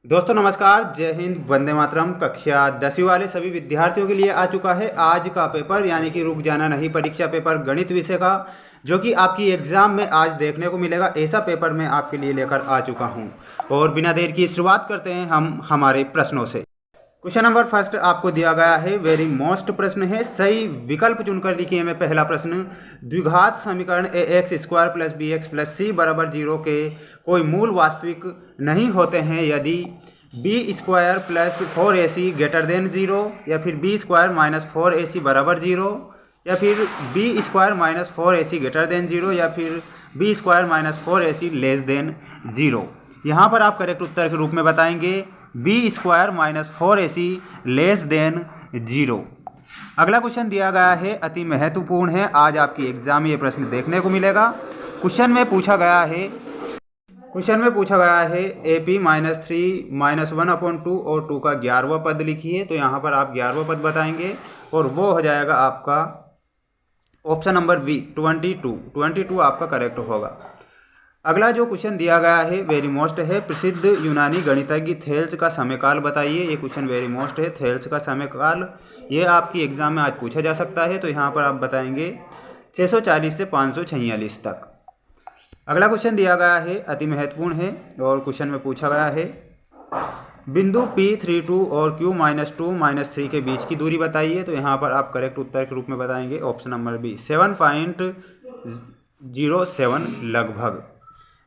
दोस्तों नमस्कार, जय हिंद, वंदे मातरम। कक्षा 10वीं वाले सभी विद्यार्थियों के लिए आ चुका है आज का पेपर, यानी कि रुक जाना नहीं परीक्षा पेपर गणित विषय का, जो कि आपकी एग्ज़ाम में आज देखने को मिलेगा। ऐसा पेपर मैं आपके लिए लेकर आ चुका हूं। और बिना देर की शुरुआत करते हैं हम हमारे प्रश्नों से। क्वेश्चन नंबर फर्स्ट आपको दिया गया है, वेरी मोस्ट प्रश्न है, सही विकल्प चुनकर लिखिए। मैं पहला प्रश्न, द्विघात समीकरण a x square plus b x plus c बराबर जीरो के कोई मूल वास्तविक नहीं होते हैं यदि बी स्क्वायर प्लस फोर ए सी ग्रेटर देन जीरो, या फिर बी स्क्वायर माइनस फोर ए सी बराबर जीरो, या फिर बी स्क्वायर माइनस फोर ए सी ग्रेटर देन जीरो, या फिर बी स्क्वायर माइनस फोर ए सी लेस देन जीरो। यहाँ पर आप करेक्ट उत्तर के रूप में बताएंगे बी स्क्वायर माइनस फोर ए सी लेस देन जीरो। अगला क्वेश्चन दिया गया है, अति महत्वपूर्ण है, आज आपकी एग्जाम में ये प्रश्न देखने को मिलेगा। क्वेश्चन में पूछा गया है A P minus three minus one upon two और टू का 11वां पद लिखिए। तो यहाँ पर आप 11वां पद बताएंगे और वो हो जाएगा आपका ऑप्शन नंबर बी 22 आपका करेक्ट होगा। अगला जो क्वेश्चन दिया गया है वेरी मोस्ट है, प्रसिद्ध यूनानी गणितज्ञ थेल्स का समयकाल बताइए। ये क्वेश्चन वेरी मोस्ट है, थेल्स का समयकाल, ये आपकी एग्जाम में आज पूछा जा सकता है। तो यहाँ पर आप बताएंगे 640 से 546 तक। अगला क्वेश्चन दिया गया है, अति महत्वपूर्ण है, और क्वेश्चन में पूछा गया है बिंदु P32 और Q-2 -3 के बीच की दूरी बताइए। तो यहाँ पर आप करेक्ट उत्तर के रूप में बताएंगे ऑप्शन नंबर बी 7.07 लगभग।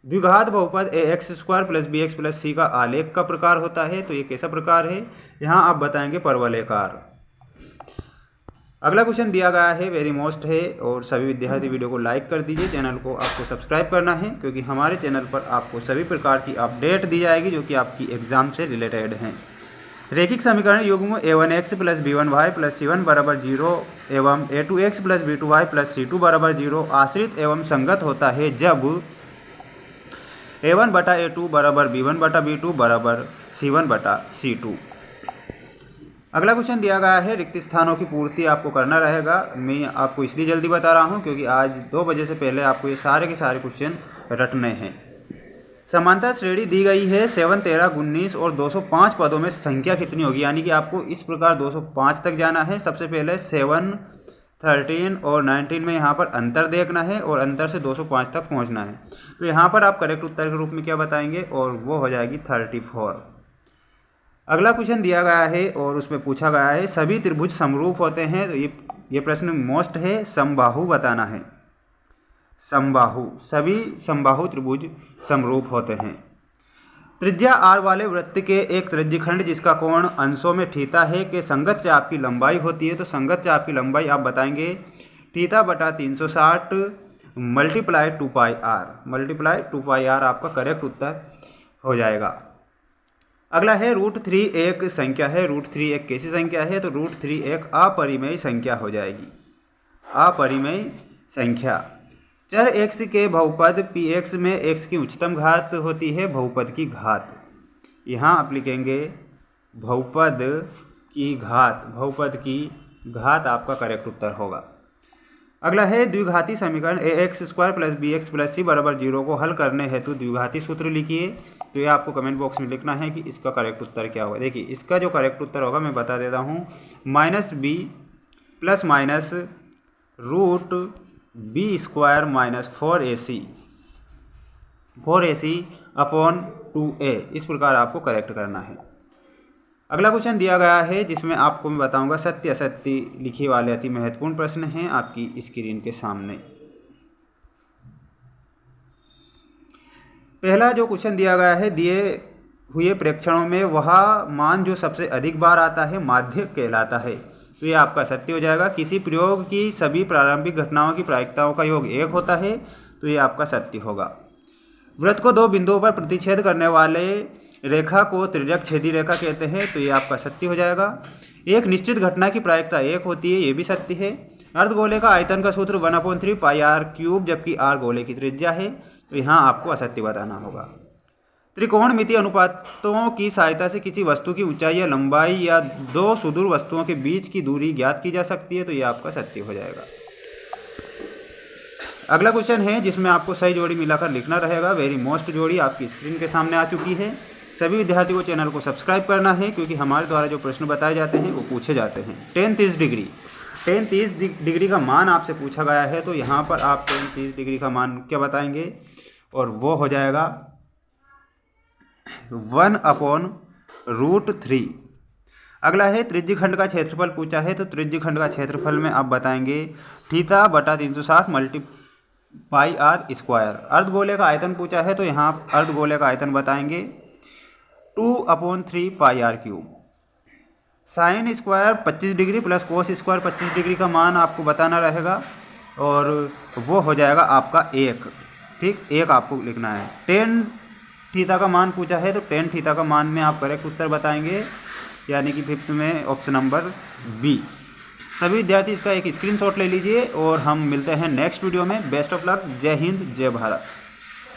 द्विघात बहुपद a x square plus b x plus c का आलेख का प्रकार होता है। तो ये कैसा प्रकार है, यहाँ आप बताएंगे परवलयकार। अगला क्वेश्चन दिया गया है, वेरी मोस्ट है, और सभी विद्यार्थी वीडियो को लाइक कर दीजिए। चैनल को आपको सब्सक्राइब करना है, क्योंकि हमारे चैनल पर आपको सभी प्रकार की अपडेट दी जाएगी जो कि आपकी एग्जाम से रिलेटेड हैं। रैखिक समीकरण युग्म a1x plus b1y plus c1 बराबर जीरो एवं a2x plus b2y plus c2 बराबर जीरो आश्रित एवं संगत होता है जब a1 बटा a2 बराबर b1 बटा b2 बराबर c1 बटा c2। अगला क्वेश्चन दिया गया है, रिक्त स्थानों की पूर्ति आपको करना रहेगा। मैं आपको इसलिए जल्दी बता रहा हूं क्योंकि आज 2 बजे से पहले आपको ये सारे के सारे क्वेश्चन रटने हैं। समांतर श्रेणी दी गई है 7, 13, 19 और 205 पदों में संख्या कितनी होगी, यानी कि आपको इस प्रकार 205 तक जाना है। सबसे पहले 7, 13 और 19 में यहाँ पर अंतर देखना है और अंतर से 205 तक पहुँचना है। तो यहाँ पर आप करेक्ट उत्तर के रूप में क्या बताएंगे, और वो हो जाएगी 34। अगला क्वेश्चन दिया गया है और उसमें पूछा गया है, सभी त्रिभुज समरूप होते हैं। तो ये प्रश्न मोस्ट है, समबाहु बताना है। समबाहु, सभी समबाहु त्रिभुज समरूप होते हैं। त्रिज्या r वाले वृत्त के एक त्रिज्यखंड जिसका कोण अंशों में थीटा है के संगत चाप की लंबाई होती है। तो संगत चाप की लंबाई आप बताएंगे थीटा बटा 360 मल्टीप्लाई 2πr आपका करेक्ट उत्तर हो जाएगा। अगला है √3 एक संख्या है। √3 एक कैसी संख्या है, तो √3 एक अपरिमेय संख्या हो जाएगी, अपरिमेय संख्या। चर x के बहुपद px में x की उच्चतम घात होती है बहुपद की घात। यहाँ आप लिखेंगे बहुपद की घात आपका करेक्ट उत्तर होगा। अगला है द्विघाती समीकरण a x square plus b x plus c बराबर जीरो को हल करने हेतु द्विघाती सूत्र लिखिए। तो ये आपको कमेंट बॉक्स में लिखना है कि इसका करेक्ट उत्तर क्या होगा। देखिए इसका जो करेक्ट उत्तर होगा मैं बता देता हूँ, -b plus minus √b square minus 4ac upon 2a, इस प्रकार आपको करेक्ट करना है। अगला क्वेश्चन दिया गया है जिसमें आपको मैं बताऊंगा सत्य असत्य लिखे वाले अति महत्वपूर्ण प्रश्न हैं आपकी स्क्रीन के सामने। पहला जो क्वेश्चन दिया गया है, दिए हुए प्रेक्षणों में वह मान जो सबसे अधिक बार आता है माध्य कहलाता है। तो ये आपका सत्य हो जाएगा। किसी प्रयोग की सभी प्रारंभिक घटनाओं की प्रायिकताओं का योग 1 होता है। तो ये आपका सत्य होगा। वृत्त को 2 बिंदुओं पर प्रतिच्छेद करने वाले रेखा को तिर्यक छेदी रेखा कहते हैं। तो ये आपका सत्य हो जाएगा। एक निश्चित घटना की प्रायिकता 1 होती है, ये भी सत्य है। अर्धगोले का आयतन का सूत्र 1/3πr³, जबकि r गोले की त्रिज्या है। तो यहाँ आपको असत्य बताना होगा। त्रिकोणमितीय अनुपातों की सहायता से किसी वस्तु की ऊंचाई या लंबाई या 2 सुदूर वस्तुओं के बीच की दूरी ज्ञात की जा सकती है। तो ये आपका सत्य हो जाएगा। अगला क्वेश्चन है जिसमें आपको सही जोड़ी मिलाकर लिखना रहेगा। वेरी मोस्ट जोड़ी आपकी स्क्रीन के सामने आ चुकी है। सभी विद्यार्थी को चैनल को सब्सक्राइब करना है, क्योंकि हमारे द्वारा जो प्रश्न बताए जाते हैं वो पूछे जाते हैं। tan 30 डिग्री, tan 30 डिग्री का मान आपसे पूछा गया है, तो यहाँ पर आप tan 30 डिग्री का मान क्या बताएंगे, और वो हो जाएगा 1/√3। अगला है त्रिज्यखंड का क्षेत्रफल पूछा है, तो त्रिज्यखंड का क्षेत्रफल में आप बताएंगे θ/360 मल्टीपाई r स्क्वायर। अर्धगोले का आयतन पूछा है, तो यहाँ अर्धगोले का आयतन बताएंगे 2/3 πr³। Sine square 25 degree plus cos square 25 degree का मान आपको बताना रहेगा, और वो हो जाएगा आपका 1। ठीक, 1 आपको लिखना है। tan थीटा का मान पूछा है, तो tan थीटा का मान में आप करेक्ट उत्तर बताएंगे, यानी कि 5th में ऑप्शन नंबर बी। सभी विद्यार्थी इसका एक स्क्रीनशॉट ले लीजिए, और हम मिलते हैं नेक्स्ट वीडियो में। बेस्ट ऑफ लक, जय हिंद, जय भारत।